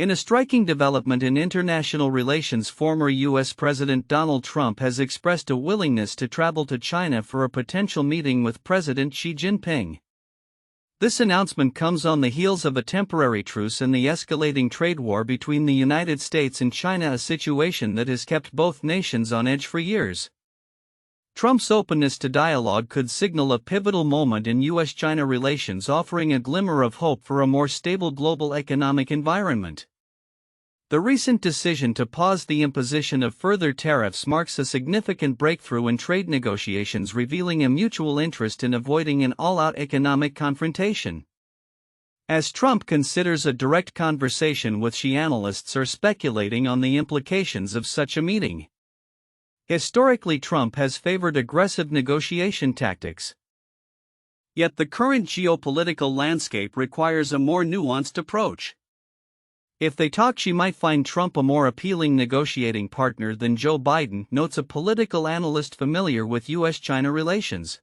In a striking development in international relations, former U.S. President Donald Trump has expressed a willingness to travel to China for a potential meeting with President Xi Jinping. This announcement comes on the heels of a temporary truce in the escalating trade war between the United States and China, a situation that has kept both nations on edge for years. Trump's openness to dialogue could signal a pivotal moment in U.S.-China relations, offering a glimmer of hope for a more stable global economic environment. The recent decision to pause the imposition of further tariffs marks a significant breakthrough in trade negotiations, revealing a mutual interest in avoiding an all-out economic confrontation. As Trump considers a direct conversation with Xi, analysts are speculating on the implications of such a meeting. Historically, Trump has favored aggressive negotiation tactics. Yet the current geopolitical landscape requires a more nuanced approach. If they talk, Xi might find Trump a more appealing negotiating partner than Joe Biden, notes a political analyst familiar with U.S.-China relations.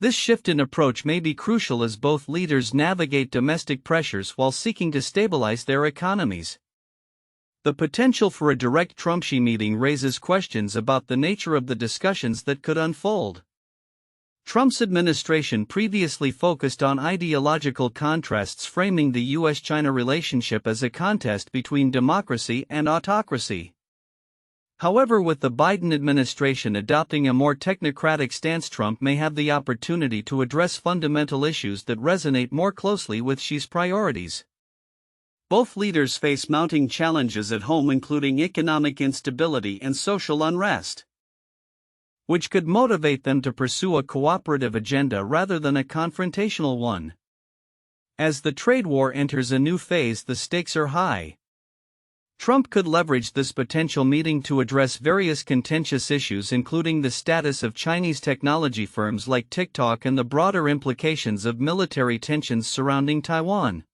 This shift in approach may be crucial as both leaders navigate domestic pressures while seeking to stabilize their economies. The potential for a direct Trump-Xi meeting raises questions about the nature of the discussions that could unfold. Trump's administration previously focused on ideological contrasts, framing the U.S.-China relationship as a contest between democracy and autocracy. However, with the Biden administration adopting a more technocratic stance, Trump may have the opportunity to address fundamental issues that resonate more closely with Xi's priorities. Both leaders face mounting challenges at home, including economic instability and social unrest, which could motivate them to pursue a cooperative agenda rather than a confrontational one. As the trade war enters a new phase, the stakes are high. Trump could leverage this potential meeting to address various contentious issues, including the status of Chinese technology firms like TikTok and the broader implications of military tensions surrounding Taiwan.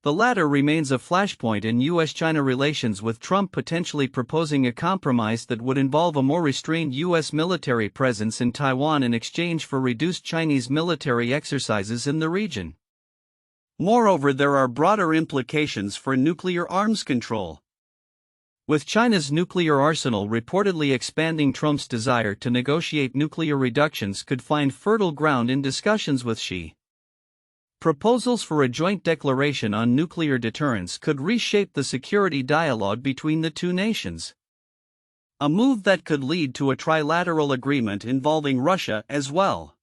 The latter remains a flashpoint in U.S.-China relations, with Trump potentially proposing a compromise that would involve a more restrained U.S. military presence in Taiwan in exchange for reduced Chinese military exercises in the region. Moreover, there are broader implications for nuclear arms control. With China's nuclear arsenal reportedly expanding, Trump's desire to negotiate nuclear reductions could find fertile ground in discussions with Xi. Proposals for a joint declaration on nuclear deterrence could reshape the security dialogue between the two nations, a move that could lead to a trilateral agreement involving Russia as well.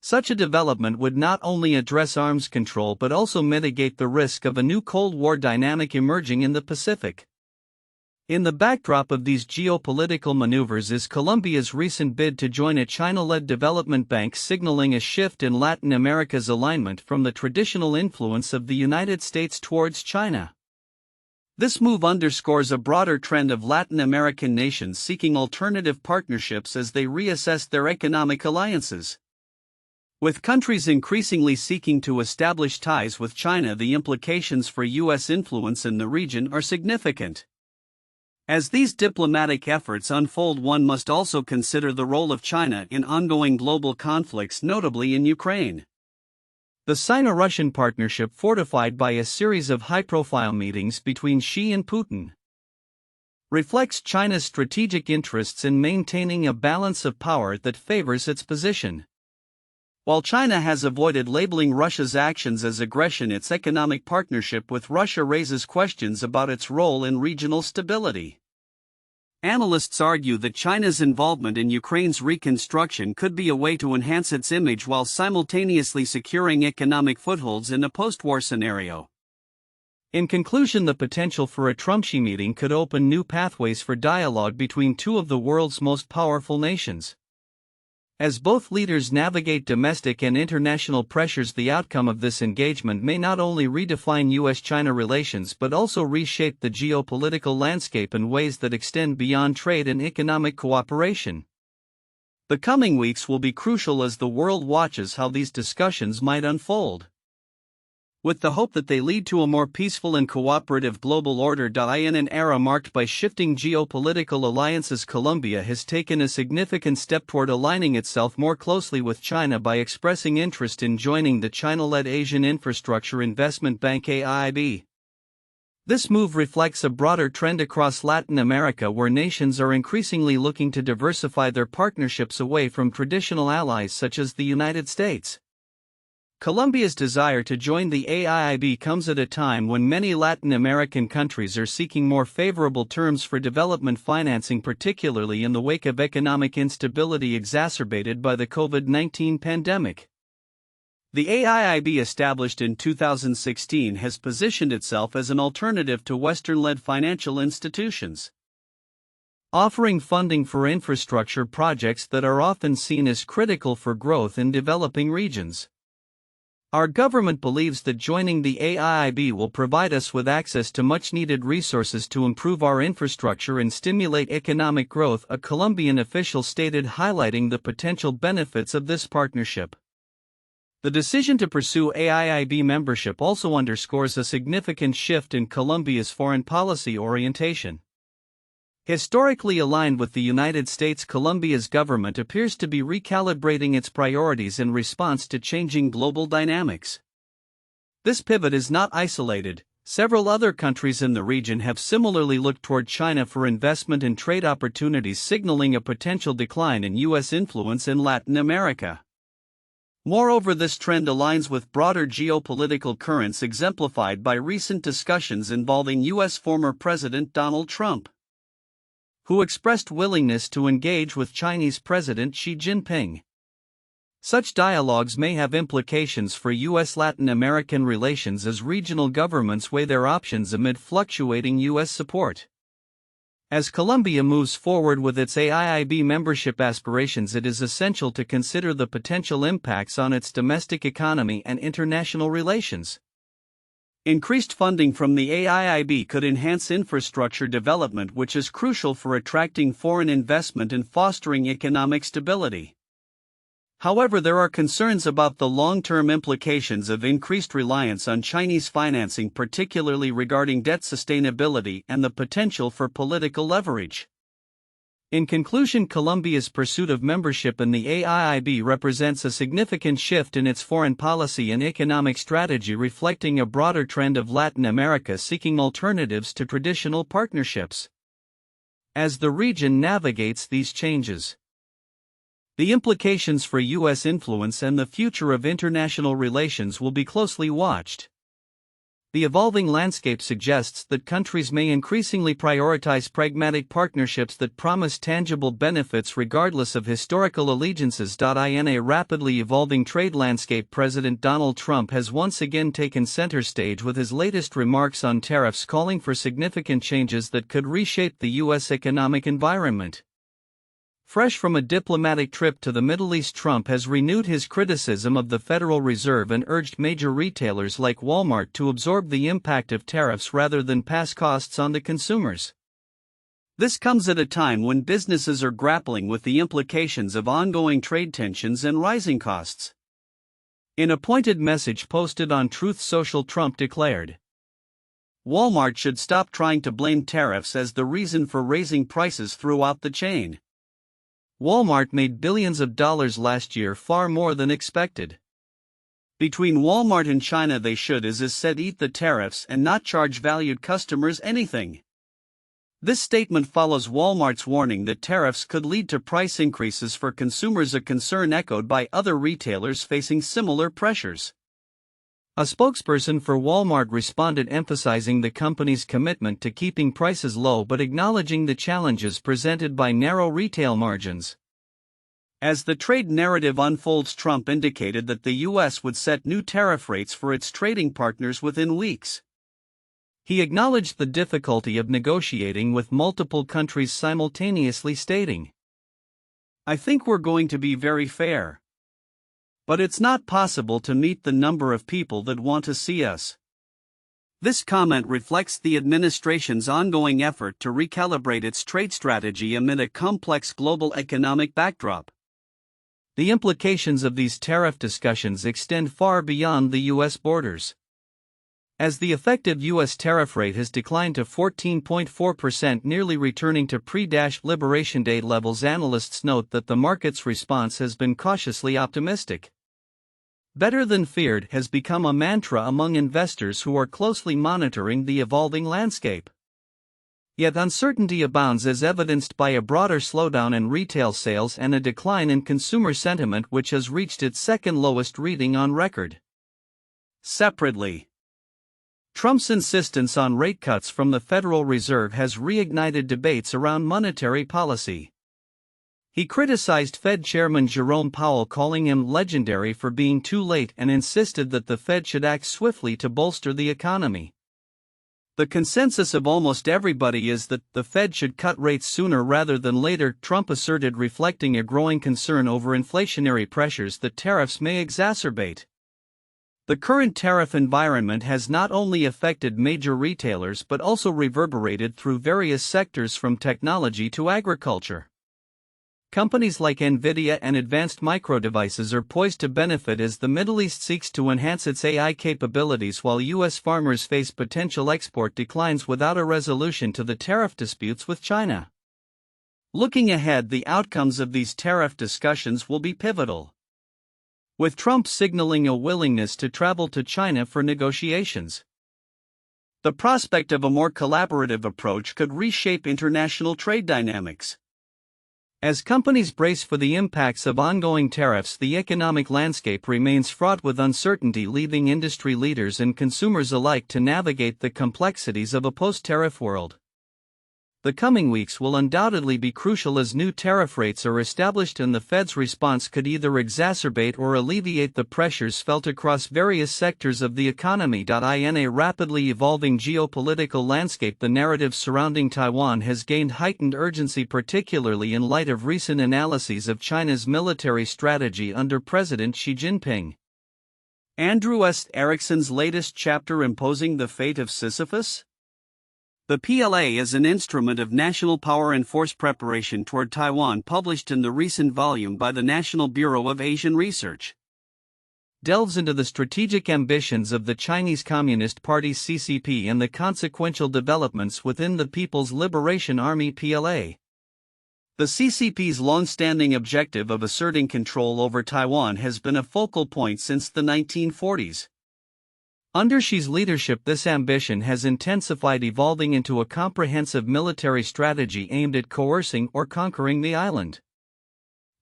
Such a development would not only address arms control but also mitigate the risk of a new Cold War dynamic emerging in the Pacific. In the backdrop of these geopolitical maneuvers is Colombia's recent bid to join a China-led development bank, signaling a shift in Latin America's alignment from the traditional influence of the United States towards China. This move underscores a broader trend of Latin American nations seeking alternative partnerships as they reassess their economic alliances. With countries increasingly seeking to establish ties with China, the implications for U.S. influence in the region are significant. As these diplomatic efforts unfold, one must also consider the role of China in ongoing global conflicts, notably in Ukraine. The Sino-Russian partnership, fortified by a series of high-profile meetings between Xi and Putin, reflects China's strategic interests in maintaining a balance of power that favors its position. While China has avoided labeling Russia's actions as aggression, its economic partnership with Russia raises questions about its role in regional stability. Analysts argue that China's involvement in Ukraine's reconstruction could be a way to enhance its image while simultaneously securing economic footholds in a post-war scenario. In conclusion, the potential for a Trump-Xi meeting could open new pathways for dialogue between two of the world's most powerful nations. As both leaders navigate domestic and international pressures, the outcome of this engagement may not only redefine U.S.-China relations but also reshape the geopolitical landscape in ways that extend beyond trade and economic cooperation. The coming weeks will be crucial as the world watches how these discussions might unfold, with the hope that they lead to a more peaceful and cooperative global order. In an era marked by shifting geopolitical alliances, Colombia has taken a significant step toward aligning itself more closely with China by expressing interest in joining the China-led Asian Infrastructure Investment Bank (AIIB). This move reflects a broader trend across Latin America where nations are increasingly looking to diversify their partnerships away from traditional allies such as the United States. Colombia's desire to join the AIIB comes at a time when many Latin American countries are seeking more favorable terms for development financing, particularly in the wake of economic instability exacerbated by the COVID-19 pandemic. The AIIB, established in 2016, has positioned itself as an alternative to Western-led financial institutions, offering funding for infrastructure projects that are often seen as critical for growth in developing regions. Our government believes that joining the AIIB will provide us with access to much-needed resources to improve our infrastructure and stimulate economic growth, a Colombian official stated, highlighting the potential benefits of this partnership. The decision to pursue AIIB membership also underscores a significant shift in Colombia's foreign policy orientation. Historically aligned with the United States, Colombia's government appears to be recalibrating its priorities in response to changing global dynamics. This pivot is not isolated. Several other countries in the region have similarly looked toward China for investment and trade opportunities, signaling a potential decline in U.S. influence in Latin America. Moreover, this trend aligns with broader geopolitical currents exemplified by recent discussions involving U.S. former President Donald Trump, who expressed willingness to engage with Chinese President Xi Jinping. Such dialogues may have implications for U.S.-Latin American relations as regional governments weigh their options amid fluctuating U.S. support. As Colombia moves forward with its AIIB membership aspirations, it is essential to consider the potential impacts on its domestic economy and international relations. Increased funding from the AIIB could enhance infrastructure development, which is crucial for attracting foreign investment and fostering economic stability. However, there are concerns about the long-term implications of increased reliance on Chinese financing, particularly regarding debt sustainability and the potential for political leverage. In conclusion, Colombia's pursuit of membership in the AIIB represents a significant shift in its foreign policy and economic strategy, reflecting a broader trend of Latin America seeking alternatives to traditional partnerships. As the region navigates these changes, the implications for U.S. influence and the future of international relations will be closely watched. The evolving landscape suggests that countries may increasingly prioritize pragmatic partnerships that promise tangible benefits regardless of historical allegiances. In a rapidly evolving trade landscape, President Donald Trump has once again taken center stage with his latest remarks on tariffs, calling for significant changes that could reshape the U.S. economic environment. Fresh from a diplomatic trip to the Middle East, Trump has renewed his criticism of the Federal Reserve and urged major retailers like Walmart to absorb the impact of tariffs rather than pass costs on to consumers. This comes at a time when businesses are grappling with the implications of ongoing trade tensions and rising costs. In a pointed message posted on Truth Social, Trump declared, "Walmart should stop trying to blame tariffs as the reason for raising prices throughout the chain. Walmart made billions of dollars last year, far more than expected. Between Walmart and China, they should, as is said, eat the tariffs and not charge valued customers anything." This statement follows Walmart's warning that tariffs could lead to price increases for consumers, a concern echoed by other retailers facing similar pressures. A spokesperson for Walmart responded, emphasizing the company's commitment to keeping prices low but acknowledging the challenges presented by narrow retail margins. As the trade narrative unfolds, Trump indicated that the U.S. would set new tariff rates for its trading partners within weeks. He acknowledged the difficulty of negotiating with multiple countries simultaneously, stating, "I think we're going to be very fair. But it's not possible to meet the number of people that want to see us." This comment reflects the administration's ongoing effort to recalibrate its trade strategy amid a complex global economic backdrop. The implications of these tariff discussions extend far beyond the U.S. borders. As the effective U.S. tariff rate has declined to 14.4%, nearly returning to pre-Liberation Day levels, analysts note that the market's response has been cautiously optimistic. Better than feared has become a mantra among investors who are closely monitoring the evolving landscape. Yet uncertainty abounds, as evidenced by a broader slowdown in retail sales and a decline in consumer sentiment, which has reached its second lowest reading on record. Separately, Trump's insistence on rate cuts from the Federal Reserve has reignited debates around monetary policy. He criticized Fed Chairman Jerome Powell, calling him legendary for being too late, and insisted that the Fed should act swiftly to bolster the economy. The consensus of almost everybody is that the Fed should cut rates sooner rather than later, Trump asserted, reflecting a growing concern over inflationary pressures that tariffs may exacerbate. The current tariff environment has not only affected major retailers but also reverberated through various sectors from technology to agriculture. Companies like Nvidia and Advanced Micro Devices are poised to benefit as the Middle East seeks to enhance its AI capabilities, while U.S. farmers face potential export declines without a resolution to the tariff disputes with China. Looking ahead, the outcomes of these tariff discussions will be pivotal, with Trump signaling a willingness to travel to China for negotiations. The prospect of a more collaborative approach could reshape international trade dynamics. As companies brace for the impacts of ongoing tariffs, the economic landscape remains fraught with uncertainty, leaving industry leaders and consumers alike to navigate the complexities of a post-tariff world. The coming weeks will undoubtedly be crucial as new tariff rates are established, and the Fed's response could either exacerbate or alleviate the pressures felt across various sectors of the economy. In a rapidly evolving geopolitical landscape, the narrative surrounding Taiwan has gained heightened urgency, particularly in light of recent analyses of China's military strategy under President Xi Jinping. Andrew S. Ericsson's latest chapter, Imposing the Fate of Sisyphus? The PLA is an instrument of national power and force preparation toward Taiwan, published in the recent volume by the National Bureau of Asian Research, delves into the strategic ambitions of the Chinese Communist Party (CCP) and the consequential developments within the People's Liberation Army (PLA). The CCP's long-standing objective of asserting control over Taiwan has been a focal point since the 1940s. Under Xi's leadership, this ambition has intensified, evolving into a comprehensive military strategy aimed at coercing or conquering the island.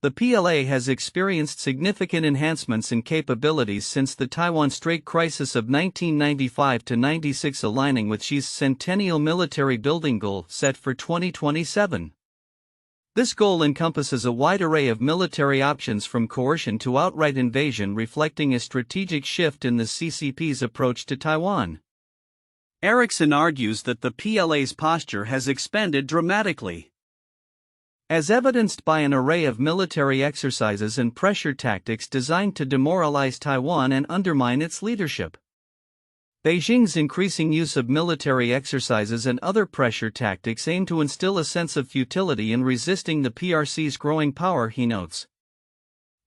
The PLA has experienced significant enhancements in capabilities since the Taiwan Strait crisis of 1995-96, aligning with Xi's centennial military building goal set for 2027. This goal encompasses a wide array of military options from coercion to outright invasion, reflecting a strategic shift in the CCP's approach to Taiwan. Ericsson argues that the PLA's posture has expanded dramatically, as evidenced by an array of military exercises and pressure tactics designed to demoralize Taiwan and undermine its leadership. Beijing's increasing use of military exercises and other pressure tactics aim to instill a sense of futility in resisting the PRC's growing power, he notes.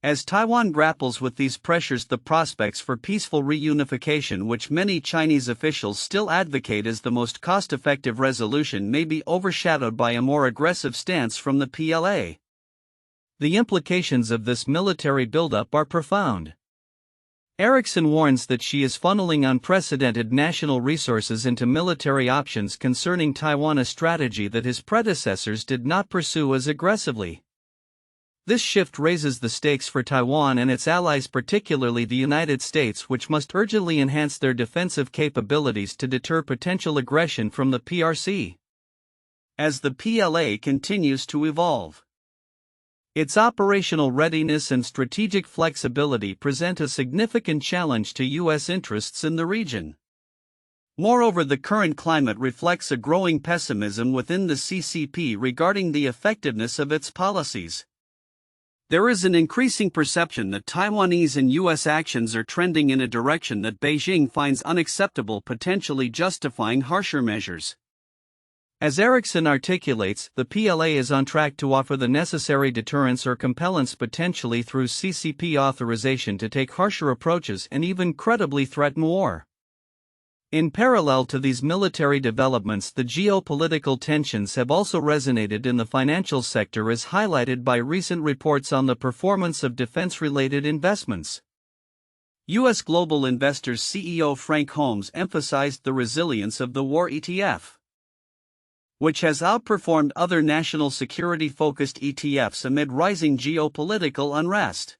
As Taiwan grapples with these pressures, the prospects for peaceful reunification, which many Chinese officials still advocate as the most cost-effective resolution, may be overshadowed by a more aggressive stance from the PLA. The implications of this military buildup are profound. Ericsson warns that Xi is funneling unprecedented national resources into military options concerning Taiwan, a strategy that his predecessors did not pursue as aggressively. This shift raises the stakes for Taiwan and its allies, particularly the United States, which must urgently enhance their defensive capabilities to deter potential aggression from the PRC. As the PLA continues to evolve, its operational readiness and strategic flexibility present a significant challenge to U.S. interests in the region. Moreover, the current climate reflects a growing pessimism within the CCP regarding the effectiveness of its policies. There is an increasing perception that Taiwanese and U.S. actions are trending in a direction that Beijing finds unacceptable, potentially justifying harsher measures. As Ericsson articulates, the PLA is on track to offer the necessary deterrence or compellence, potentially through CCP authorization, to take harsher approaches and even credibly threaten war. In parallel to these military developments, the geopolitical tensions have also resonated in the financial sector, as highlighted by recent reports on the performance of defense-related investments. U.S. Global Investors CEO Frank Holmes emphasized the resilience of the war ETF, which has outperformed other national security-focused ETFs amid rising geopolitical unrest.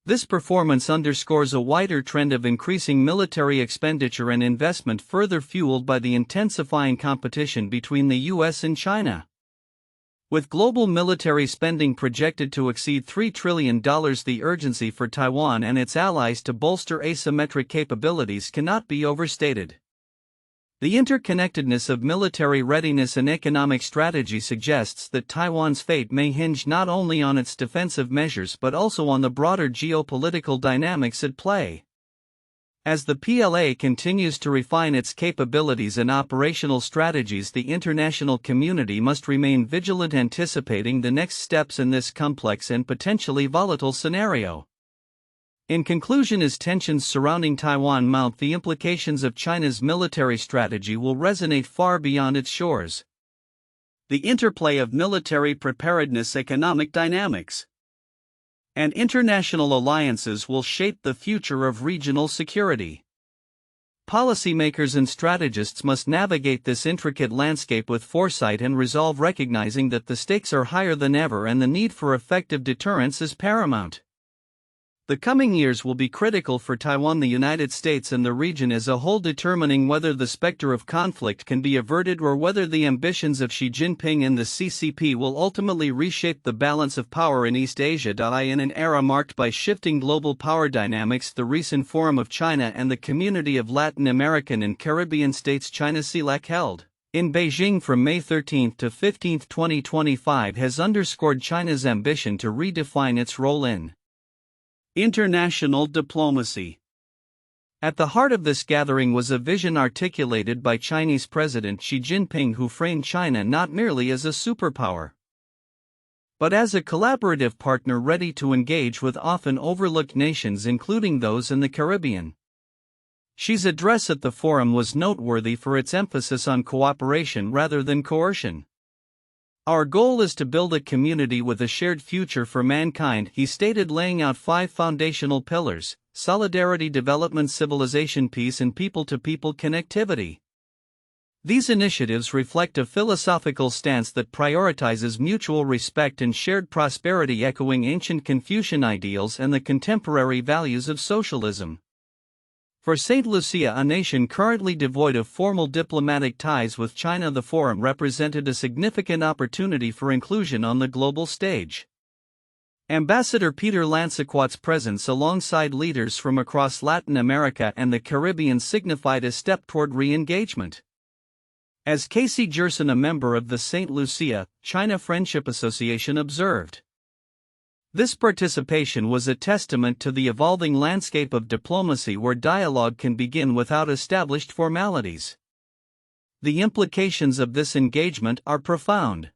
This performance underscores a wider trend of increasing military expenditure and investment, further fueled by the intensifying competition between the US and China. With global military spending projected to exceed $3 trillion, the urgency for Taiwan and its allies to bolster asymmetric capabilities cannot be overstated. The interconnectedness of military readiness and economic strategy suggests that Taiwan's fate may hinge not only on its defensive measures but also on the broader geopolitical dynamics at play. As the PLA continues to refine its capabilities and operational strategies, the international community must remain vigilant, anticipating the next steps in this complex and potentially volatile scenario. In conclusion, as tensions surrounding Taiwan mount, the implications of China's military strategy will resonate far beyond its shores. The interplay of military preparedness, economic dynamics, and international alliances will shape the future of regional security. Policymakers and strategists must navigate this intricate landscape with foresight and resolve, recognizing that the stakes are higher than ever and the need for effective deterrence is paramount. The coming years will be critical for Taiwan, the United States, and the region as a whole, determining whether the specter of conflict can be averted or whether the ambitions of Xi Jinping and the CCP will ultimately reshape the balance of power in East Asia. In an era marked by shifting global power dynamics, the recent Forum of China and the Community of Latin American and Caribbean States China CELAC held in Beijing from May 13 to 15, 2025 has underscored China's ambition to redefine its role in international diplomacy. At the heart of this gathering was a vision articulated by Chinese President Xi Jinping, who framed China not merely as a superpower, but as a collaborative partner ready to engage with often overlooked nations, including those in the Caribbean. Xi's address at the forum was noteworthy for its emphasis on cooperation rather than coercion. "Our goal is to build a community with a shared future for mankind," he stated, laying out 5 foundational pillars: solidarity, development, civilization, peace, and people-to-people connectivity. These initiatives reflect a philosophical stance that prioritizes mutual respect and shared prosperity, echoing ancient Confucian ideals and the contemporary values of socialism. For St. Lucia, a nation currently devoid of formal diplomatic ties with China, the forum represented a significant opportunity for inclusion on the global stage. Ambassador Peter Lancequot's presence alongside leaders from across Latin America and the Caribbean signified a step toward re-engagement. As Casey Gerson, a member of the St. Lucia, China Friendship Association, observed, "This participation was a testament to the evolving landscape of diplomacy, where dialogue can begin without established formalities. The implications of this engagement are profound."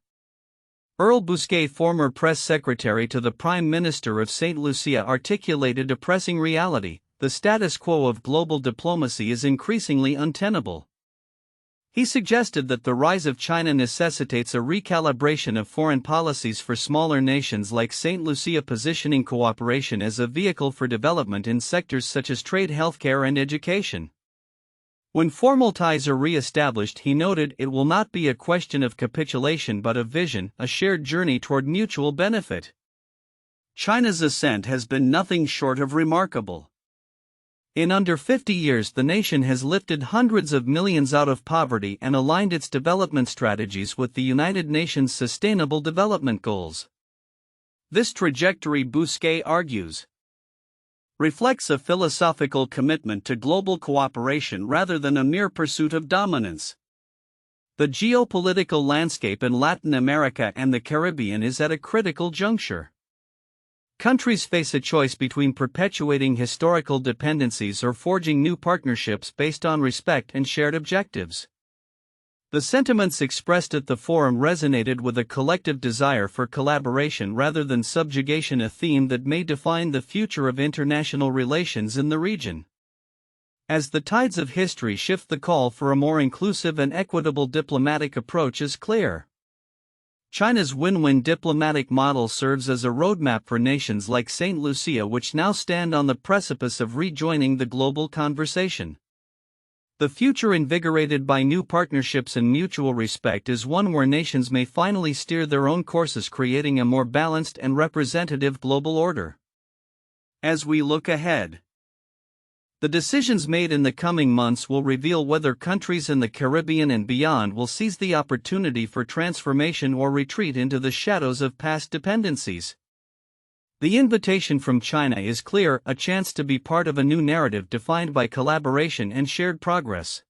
Earl Bousquet, former press secretary to the Prime Minister of St. Lucia, articulated a pressing reality: the status quo of global diplomacy is increasingly untenable. He suggested that the rise of China necessitates a recalibration of foreign policies for smaller nations like St. Lucia, positioning cooperation as a vehicle for development in sectors such as trade, healthcare, and education. When formal ties are re-established, he noted, it will not be a question of capitulation but of vision, a shared journey toward mutual benefit. China's ascent has been nothing short of remarkable. In under 50 years, the nation has lifted hundreds of millions out of poverty and aligned its development strategies with the United Nations Sustainable Development Goals. This trajectory, Bousquet argues, reflects a philosophical commitment to global cooperation rather than a mere pursuit of dominance. The geopolitical landscape in Latin America and the Caribbean is at a critical juncture. Countries face a choice between perpetuating historical dependencies or forging new partnerships based on respect and shared objectives. The sentiments expressed at the forum resonated with a collective desire for collaboration rather than subjugation, a theme that may define the future of international relations in the region. As the tides of history shift, the call for a more inclusive and equitable diplomatic approach is clear. China's win-win diplomatic model serves as a roadmap for nations like St. Lucia, which now stand on the precipice of rejoining the global conversation. The future, invigorated by new partnerships and mutual respect, is one where nations may finally steer their own courses, creating a more balanced and representative global order. As we look ahead, the decisions made in the coming months will reveal whether countries in the Caribbean and beyond will seize the opportunity for transformation or retreat into the shadows of past dependencies. The invitation from China is clear: a chance to be part of a new narrative defined by collaboration and shared progress.